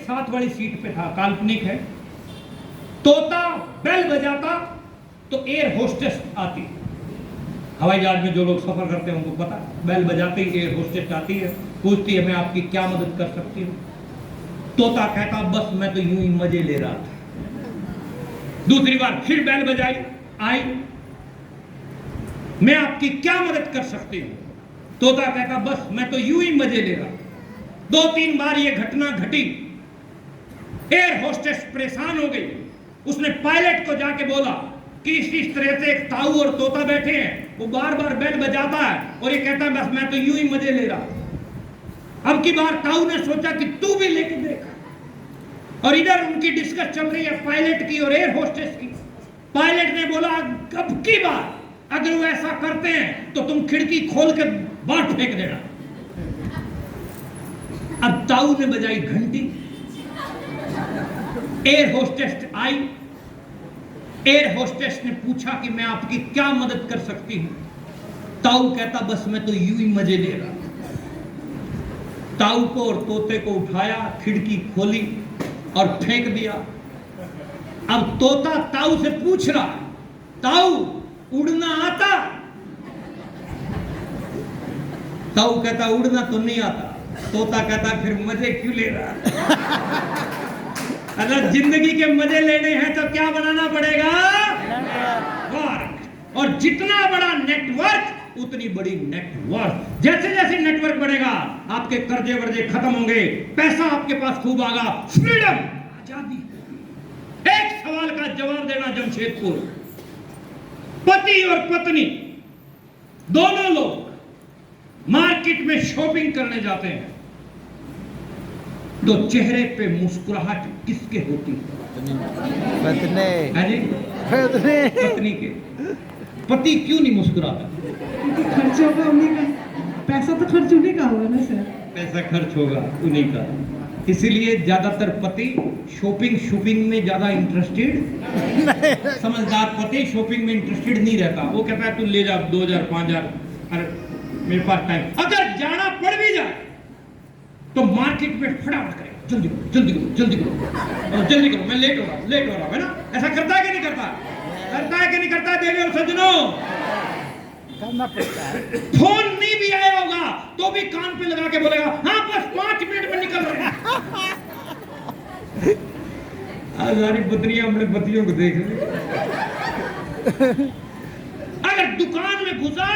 साथ वाली सीट पे था, काल्पनिक है। तोता बेल बजाता तो एयर होस्टेस आती। हवाई जहाज में जो लोग सफर करते हैं उनको पता, बेल बजाते ही एयर होस्टेस आती है, पूछती है मैं आपकी क्या मदद कर सकती हूँ। तोता कहता बस मैं तो यूं ही मजे ले रहा था। दूसरी बार फिर बेल बजाई, आई, मैं आपकी क्या मदद कर सकती हूँ। तोता कहता बस मैं तो यूं ही मजे ले रहा। 2-3 बार ये घटना घटी। एयर होस्टेस परेशान हो गई। उसने पायलट को जाके बोला कि इस तरह से एक ताऊ और तोता बैठे हैं, वो बार बार बेल बजाता है और ये कहता है बस मैं तो यूं ही मजे ले रहा। अब की बार ताऊ ने सोचा कि तू भी लेके देख। और इधर उनकी डिस्कस चल रही है पायलट की और एयर होस्टेस की। पायलट ने बोला अब की बार अगर वो ऐसा करते हैं तो तुम खिड़की खोल के बाहर फेंक देना। अब ताऊ ने बजाई घंटी, एयर होस्टेस आई। एयर होस्टेस ने पूछा कि मैं आपकी क्या मदद कर सकती हूं। ताऊ कहता बस मैं तो यूं ही मजे ले रहा। ताऊ को और तोते को उठाया, खिड़की खोली और फेंक दिया। अब तोता ताऊ से पूछ रहा, ताऊ उड़ना आता? ताऊ कहता उड़ना तो नहीं आता। तोता कहता फिर मजे क्यों ले रहा? अगर जिंदगी के मजे लेने हैं तो क्या बनाना पड़ेगा? नेटवर्क। और जितना बड़ा नेटवर्क उतनी बड़ी नेटवर्क। जैसे जैसे नेटवर्क बढ़ेगा आपके कर्जे वर्जे खत्म होंगे, पैसा आपके पास खूब आएगा, फ्रीडम, आजादी। एक सवाल का जवाब देना जमशेदपुर। पति और पत्नी दोनों लोग मार्केट में शॉपिंग करने जाते हैं तो चेहरे पे मुस्कुराहट किसके होती है? पत्नी के। पति क्यों नहीं मुस्कुराता? खर्च होगा उन्हीं का, पैसा तो खर्च उन्हीं का होगा ना सर। पैसा खर्च होगा उन्हीं का, इसीलिए ज्यादातर पति शॉपिंग में ज्यादा इंटरेस्टेड। समझदार पति शॉपिंग में इंटरेस्टेड नहीं रहता। वो कहता है तू ले जा 2000 5000, अरे मेरे पास टाइम। अगर जाना पड़ भी जाए तो मार्केट में फटाफट करे, जल्दी करो जल्दी करो जल्दी करो जल्दी करो, मैं लेट हो रहा हूं, है ना? ऐसा करता है कि नहीं करता? करता है कि नहीं करता? देवी और सज्जनों, करना पड़ता है। फोन नहीं भी आया होगा तो भी कान पे लगा के बोलेगा हाँ बस 5 मिनट में निकल रहे हैं। आज सारी पत्नियां अपने पतियों को देख रही। अगर दुकान में घुसा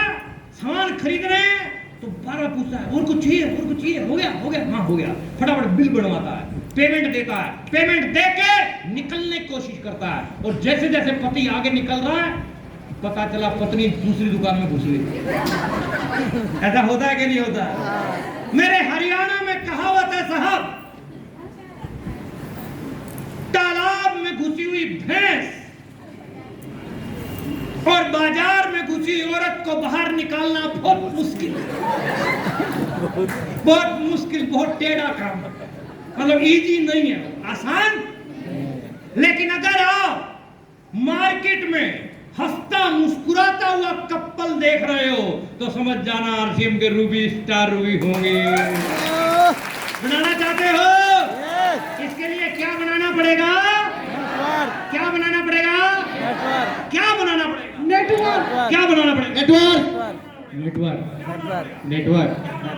सामान खरीद रहे हैं तो बार-बार पूछता है और कुछ चाहिए, और कुछ चाहिए, हो गया, हाँ हो गया। फटाफट बिल बनवाता है, पेमेंट देता है, पेमेंट देके निकलने की कोशिश करता है। और जैसे जैसे पति आगे निकल रहा है पता चला पत्नी दूसरी दुकान में घुस गई। ऐसा होता है कि नहीं होता? मेरे हरियाणा में कहावत है साहब, तालाब में घुसी हुई भैंस और बाजार में घुसी औरत को बाहर निकालना बहुत मुश्किल है। बहुत मुश्किल, बहुत टेढ़ा काम, मतलब इजी नहीं है, आसान। लेकिन अगर आप मार्केट में हंसता मुस्कुराता हुआ कपल देख रहे हो तो समझ जाना आरसीएम के रूबी स्टार रूबी होंगे। बनाना चाहते हो? इसके लिए क्या बनाना पड़ेगा? क्या बनाना पड़ेगा? क्या बनाना पड़ेगा? नेटवर्क। क्या बनाना पड़ेगा?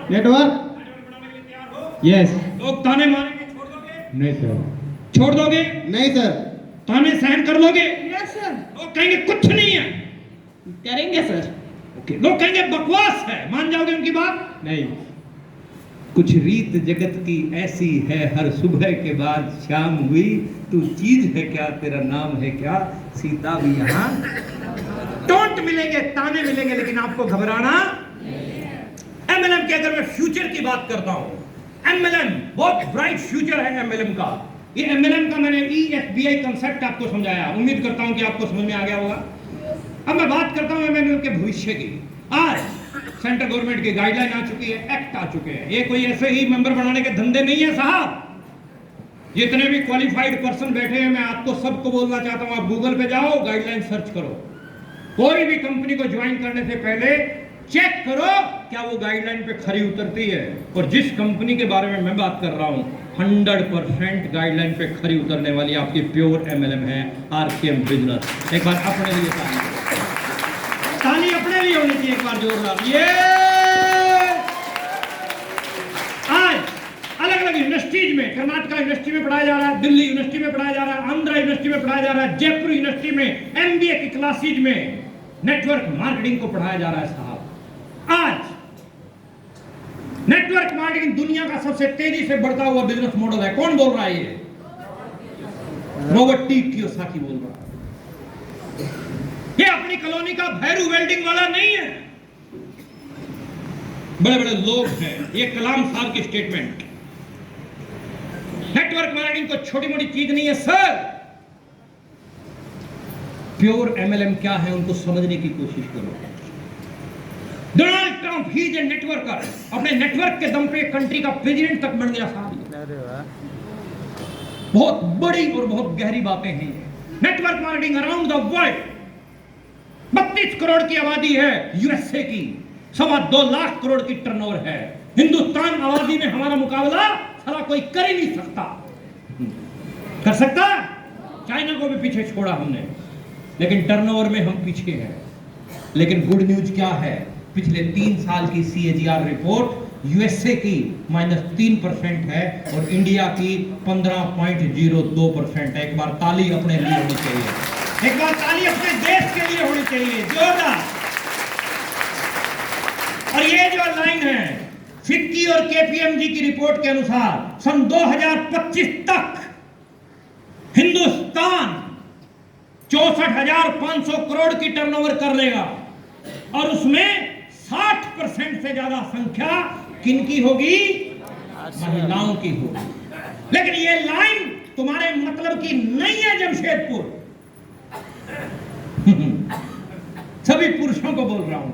नेटवर्क। यस। लोग ताने मारेंगे, छोड़ दोगे? नहीं सर। छोड़ दोगे? नहीं सर। ताने सहन कर लोगे? Yes sir. लोग कहेंगे कुछ नहीं है, करेंगे सर। ओके। लोग कहेंगे बकवास है, मान जाओगे उनकी बात? नहीं। कुछ रीत जगत की ऐसी है, हर सुबह के बाद शाम हुई, तू चीज है क्या, तेरा नाम है क्या, सीता भी यहाँ। टोंट मिलेंगे, ताने मिलेंगे, लेकिन आपको घबराना। एमएलएम के अगर मैं फ्यूचर की बात करता हूं, एमएलएम बहुत ब्राइट फ्यूचर है एमएलएम का। ये एमएलएम का मैंने ESBI कंसेप्ट आपको समझाया, उम्मीद करता हूं कि आपको समझ में आ गया होगा। अब मैं बात करता हूं एमएलएम के भविष्य की। आज सेंट्रल गवर्नमेंट की गाइडलाइन आ चुकी है, एक्ट आ चुके हैं। ये कोई ऐसे ही मेंबर बनाने के धंधे नहीं है साहब। जितने भी क्वालिफाइड पर्सन बैठे हैं, मैं आपको सबको बोलना चाहता हूं, आप गूगल पे जाओ, गाइडलाइन सर्च करो। कोई भी कंपनी को ज्वाइन करने से पहले चेक करो क्या वो गाइडलाइन पे खरी उतरती है। और जिस कंपनी के बारे में मैं बात कर रहा हूं 100% गाइडलाइन पे खरी उतरने वाली आपकी प्योर MLM है RKM बिजनेस। एक बार अपने लिए ताली अपने लिए होनी चाहिए, एक बार जोरदार। ये आज अलग अलग यूनिवर्सिटीज में, कर्नाटका यूनिवर्सिटी में पढ़ाया जा रहा है, दिल्ली यूनिवर्सिटी में पढ़ाया जा रहा है, आंध्रा यूनिवर्सिटी में पढ़ाया जा रहा है, जयपुर यूनिवर्सिटी में MBA की क्लासेज में नेटवर्क मार्केटिंग को पढ़ाया जा रहा है साहब। आज नेटवर्क मार्केटिंग दुनिया का सबसे तेजी से बढ़ता हुआ बिजनेस मॉडल है। कौन बोल रहा है ये? रॉबर्ट टी कियोसाकी बोल रहा है। ये अपनी कॉलोनी का भैरू वेल्डिंग वाला नहीं है, बड़े बड़े लोग हैं। ये कलाम साहब की स्टेटमेंट। नेटवर्क मार्केटिंग को छोटी मोटी चीज नहीं है सर। प्योर MLM क्या है उनको समझने की कोशिश करो। Donald Trump he is a networker, अपने नेटवर्क के दम पे कंट्री का प्रेसिडेंट तक बन गया साहब। बहुत बड़ी और बहुत गहरी बातें हैं। Network marketing around the world 32 crore की आबादी है USA की, 2.25 लाख करोड़ की टर्नओवर है। हिंदुस्तान आबादी में हमारा मुकाबला साला कोई कर ही नहीं सकता। कर सकता? चाइना को भी पीछे छोड़ा हमने, लेकिन टर्नओवर में हम पीछे हैं। लेकिन गुड न्यूज क्या है? पिछले 3 साल की CAGR रिपोर्ट USA की -3% है और इंडिया की 15.02% है। एक बार ताली अपने लिए होनी चाहिए, एक बार ताली अपने देश के लिए होनी चाहिए, जोरदार। और ये जो लाइन है फिक्की और KPMG की रिपोर्ट के अनुसार सन 2025 तक हिंदुस्तान 64,500 करोड़ की टर्नओवर कर लेगा और उसमें 60% से ज्यादा संख्या किनकी होगी? महिलाओं की होगी। लेकिन ये लाइन तुम्हारे मतलब की नहीं है जमशेदपुर। सभी पुरुषों को बोल रहा हूं,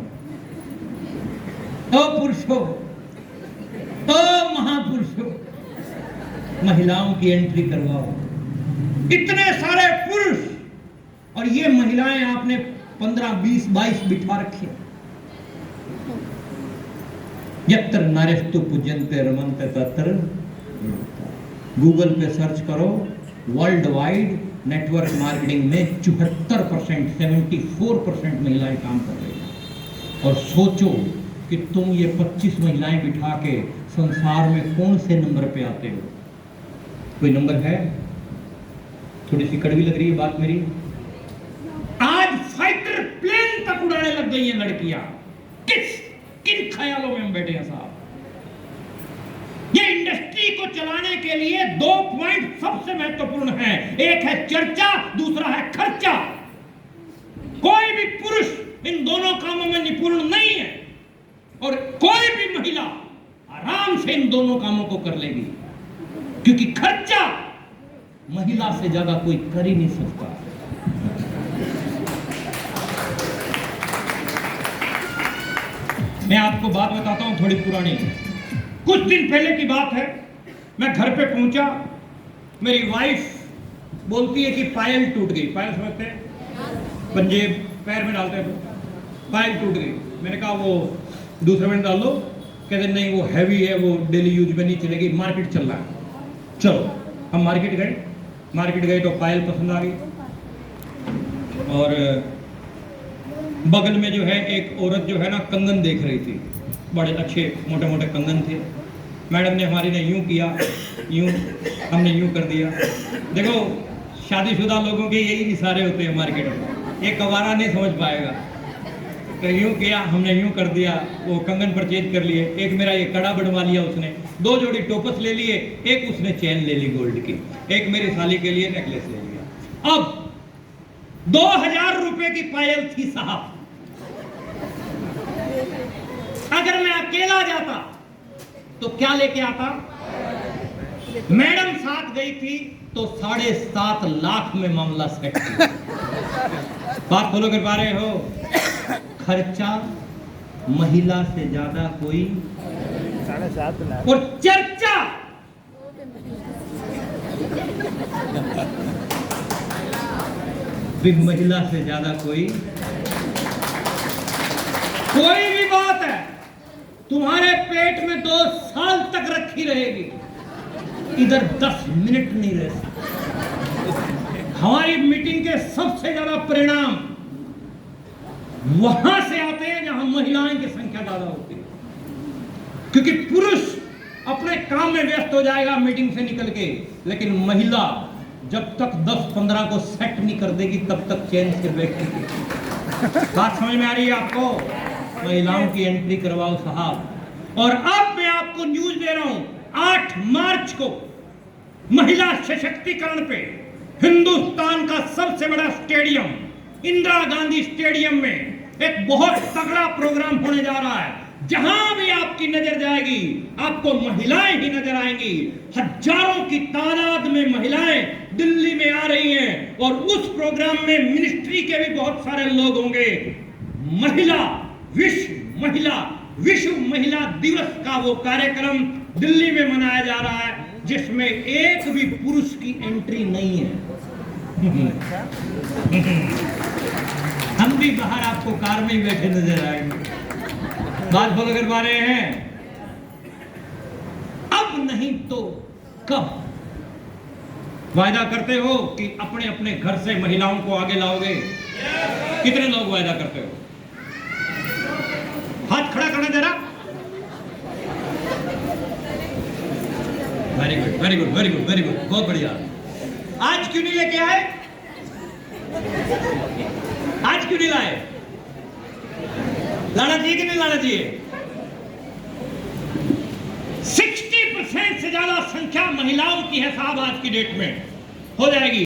तो पुरुषों, तो महापुरुषों, महिलाओं की एंट्री करवाओ। इतने सारे पुरुष और ये महिलाएं आपने 15, 20, 22 बिठा रखी। यत्र नारेस्तु पूज्यन्ते रमन्ते तत्र। गूगल पे सर्च करो, वर्ल्ड वाइड नेटवर्क मार्केटिंग में 74%, 74% महिलाएं काम कर रही हैं। और सोचो कि तुम ये 25 महिलाएं बिठा के संसार में कौन से नंबर पे आते हो? कोई नंबर है? थोड़ी सी कड़वी लग रही है बात मेरी। आज फाइटर प्लेन तक उड़ाने लग गई हैं लड़कियां। किन ख्यालों में हम बैठे हैं साहब? ये इंडस्ट्री को चलाने के लिए 2 पॉइंट सबसे महत्वपूर्ण हैं। एक है चर्चा, दूसरा है खर्चा। कोई भी पुरुष इन दोनों कामों में निपुण नहीं है और कोई भी महिला आराम से इन दोनों कामों को कर लेगी, क्योंकि खर्चा महिला से ज्यादा कोई कर ही नहीं सकता। मैं आपको बात बताता हूं थोड़ी पुरानी। कुछ दिन पहले की बात है, मैं घर पे पहुंचा, मेरी वाइफ बोलती है कि पायल टूट गई। पायल समझते हैं? पंजे पैर में डालते हैं तो पायल टूट गई। मैंने कहा वो दूसरे में डाल लो। कहते नहीं वो हैवी है, वो डेली यूज में नहीं चलेगी, मार्केट चल रहा है। चलो हम मार्केट गए तो पायल पसंद आ गई। और बगल में जो है एक औरत जो है ना कंगन देख रही थी, बड़े अच्छे मोटे मोटे कंगन थे। मैडम ने हमारी ने यूं किया, यूं, हमने यूं कर दिया। देखो शादीशुदा लोगों के यही इशारे होते हैं मार्केट में, एक कवारा नहीं समझ पाएगा। तो यूं किया, हमने यूं कर दिया, वो कंगन परचेज कर लिए। एक मेरा ये कड़ा बनवा लिया उसने, 2 जोड़ी टोपस ले लिए, एक उसने चैन ले ली गोल्ड की, एक मेरी साली के लिए नेकलेस ले लिया। अब 2000 रुपए की पायल थी साहब। अगर मैं अकेला जाता तो क्या लेके आता? मैडम साथ गई थी तो 7.5 लाख में मामला सेट किया। बात फॉलो कर पा रहे हो? खर्चा महिला से ज्यादा कोई 7.5 लाख और चर्चा भी महिला से ज्यादा कोई भी बात है तुम्हारे पेट में 2 साल तक रखी रहेगी। इधर 10 मिनट नहीं रह सकते। हमारी मीटिंग के सबसे ज्यादा परिणाम वहां से आते हैं जहां महिलाएं की संख्या ज्यादा होती है, क्योंकि पुरुष अपने काम में व्यस्त हो जाएगा मीटिंग से निकल के, लेकिन महिला जब तक 10-15 को सेट नहीं कर देगी तब तक चैन से बैठेगी। बात समझ में आ रही है आपको? महिलाओं की एंट्री करवाओ साहब। और अब मैं आपको न्यूज दे रहा हूं, 8 मार्च को महिला सशक्तिकरण पे हिंदुस्तान का सबसे बड़ा स्टेडियम इंदिरा गांधी स्टेडियम में एक बहुत तगड़ा प्रोग्राम होने जा रहा है। जहां भी आपकी नजर जाएगी आपको महिलाएं ही नजर आएंगी। हजारों की तादाद में महिलाएं दिल्ली में आ रही हैं और उस प्रोग्राम में मिनिस्ट्री के भी बहुत सारे लोग होंगे। विश्व महिला दिवस का वो कार्यक्रम दिल्ली में मनाया जा रहा है, जिसमें एक भी पुरुष की एंट्री नहीं है। हम भी बाहर आपको कार में ही बैठे नजर आएंगे। बात फॉलो कर पा रहे हैं? अब नहीं तो कब? वायदा करते हो कि अपने अपने घर से महिलाओं को आगे लाओगे? कितने लोग वायदा करते हो? हाथ खड़ा करना जरा। Very good, very good, very good, very good, बहुत बढ़िया। आज क्यों नहीं लेके आए? आज क्यों नहीं लाए? लाना चाहिए कि नहीं लाना चाहिए? 60% से ज्यादा संख्या महिलाओं की है साहब आज की डेट में। हो जाएगी।